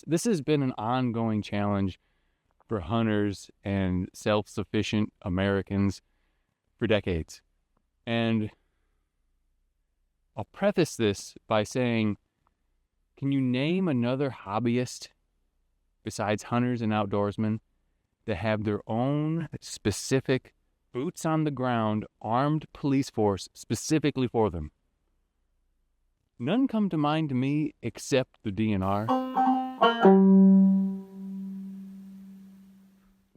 this has been an ongoing challenge for hunters and self-sufficient Americans for decades. And I'll preface this by saying, can you name another hobbyist besides hunters and outdoorsmen that have their own specific boots on the ground armed police force specifically for them? None come to mind to me except the DNR.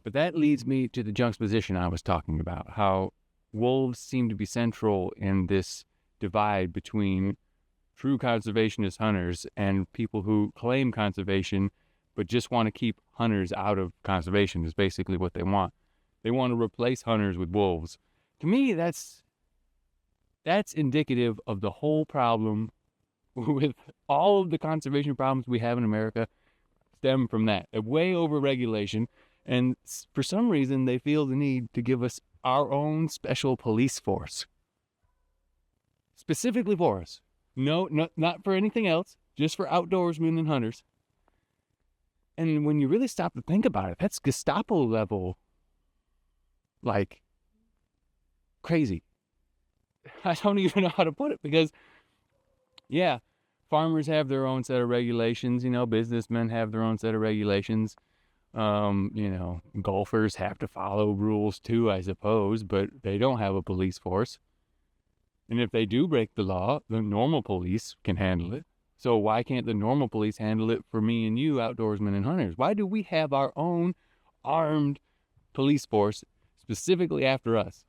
But that leads me to the juxtaposition I was talking about, how wolves seem to be central in this divide between true conservationist hunters and people who claim conservation but just want to keep hunters out of conservation is basically what they want. They want to replace hunters with wolves. To me, that's indicative of the whole problem with all of the conservation problems we have in America stem from that. A way over regulation, and for some reason they feel the need to give us our own special police force. Specifically for us. No, not for anything else, just for outdoorsmen and hunters. And when you really stop to think about it, that's Gestapo level, like, crazy. I don't even know how to put it, because, yeah, farmers have their own set of regulations, businessmen have their own set of regulations. Golfers have to follow rules too, I suppose, but they don't have a police force. And if they do break the law, the normal police can handle it. So why can't the normal police handle it for me and you, outdoorsmen and hunters? Why do we have our own armed police force specifically after us?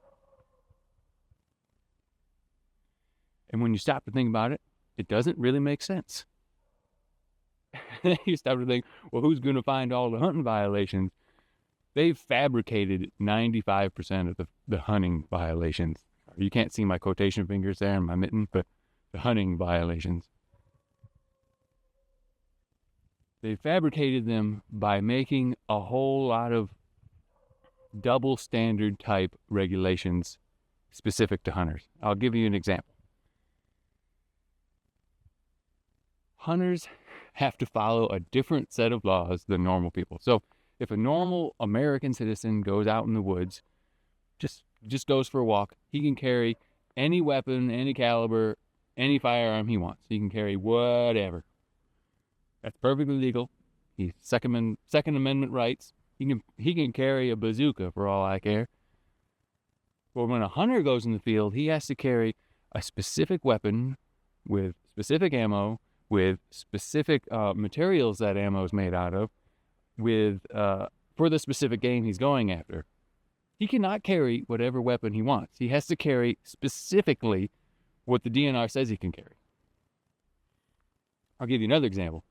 And when you stop to think about it, it doesn't really make sense. You stop to think, well, who's going to find all the hunting violations? They've fabricated 95% of the hunting violations. You can't see my quotation fingers there in my mitten, but the hunting violations. They fabricated them by making a whole lot of double standard type regulations specific to hunters. I'll give you an example. Hunters have to follow a different set of laws than normal people. So if a normal American citizen goes out in the woods, just goes for a walk, he can carry any weapon, any caliber, any firearm he wants. He can carry whatever. That's perfectly legal. He's Second Amendment rights. He can carry a bazooka for all I care. But when a hunter goes in the field, he has to carry a specific weapon with specific ammo, with specific materials that ammo is made out of, with for the specific game he's going after. He cannot carry whatever weapon he wants. He has to carry specifically what the DNR says he can carry. I'll give you another example.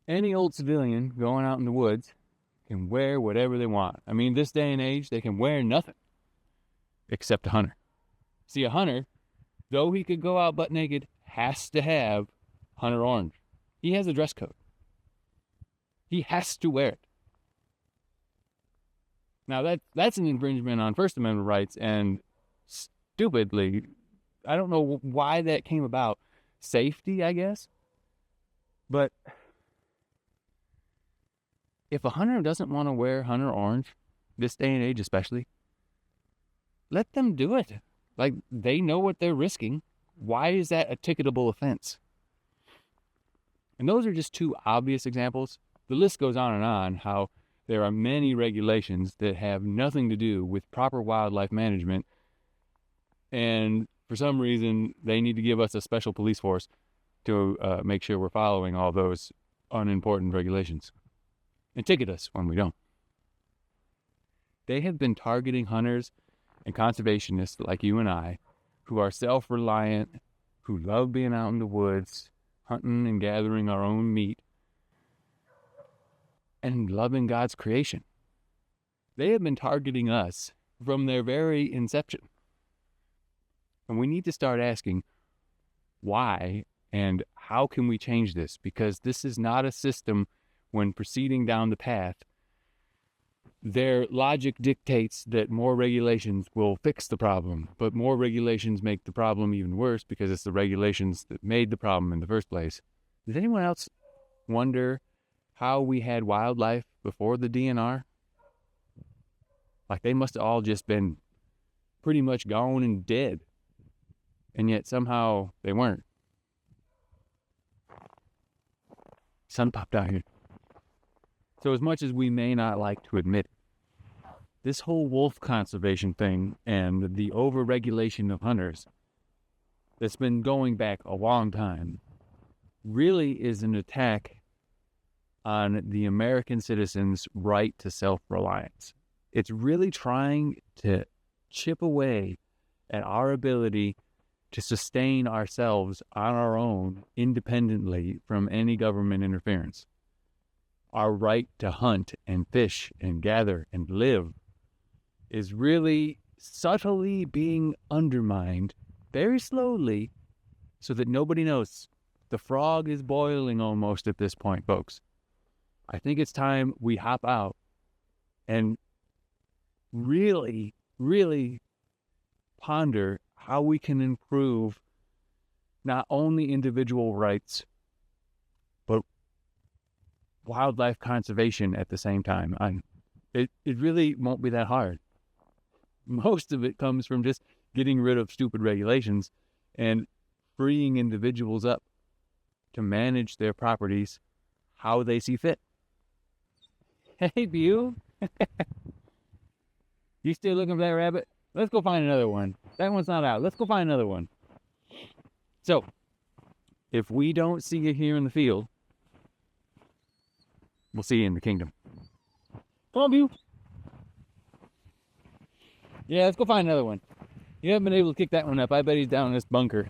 Any old civilian going out in the woods can wear whatever they want. I mean, this day and age, they can wear nothing except a hunter. See, a hunter, though he could go out butt naked, has to have hunter orange. He has a dress code. He has to wear it. Now, that's an infringement on First Amendment rights, and stupidly, I don't know why that came about. Safety, I guess. But if a hunter doesn't want to wear hunter orange, this day and age especially, let them do it. Like, they know what they're risking. Why is that a ticketable offense? And those are just two obvious examples. The list goes on, how there are many regulations that have nothing to do with proper wildlife management, and for some reason, they need to give us a special police force to make sure we're following all those unimportant regulations, and ticket us when we don't. They have been targeting hunters and conservationists like you and I, who are self-reliant, who love being out in the woods, hunting and gathering our own meat, and loving God's creation. They have been targeting us from their very inception. And we need to start asking why and how can we change this? Because this is not a system, when proceeding down the path, their logic dictates that more regulations will fix the problem, but more regulations make the problem even worse because it's the regulations that made the problem in the first place. Does anyone else wonder how we had wildlife before the DNR, like they must have all just been pretty much gone and dead. And yet somehow they weren't. Sun popped out here. So as much as we may not like to admit it, this whole wolf conservation thing and the overregulation of hunters that's been going back a long time really is an attack on the American citizens' right to self-reliance. It's really trying to chip away at our ability to sustain ourselves on our own independently from any government interference. Our right to hunt and fish and gather and live is really subtly being undermined very slowly so that nobody knows. The frog is boiling almost at this point, folks. I think it's time we hop out and really, really ponder how we can improve not only individual rights, but wildlife conservation at the same time. It really won't be that hard. Most of it comes from just getting rid of stupid regulations and freeing individuals up to manage their properties how they see fit. Hey, Bew. You still looking for that rabbit? Let's go find another one. That one's not out. Let's go find another one. So, if we don't see you here in the field, we'll see you in the kingdom. Come on, Bew. Yeah, let's go find another one. You haven't been able to kick that one up. I bet he's down in this bunker.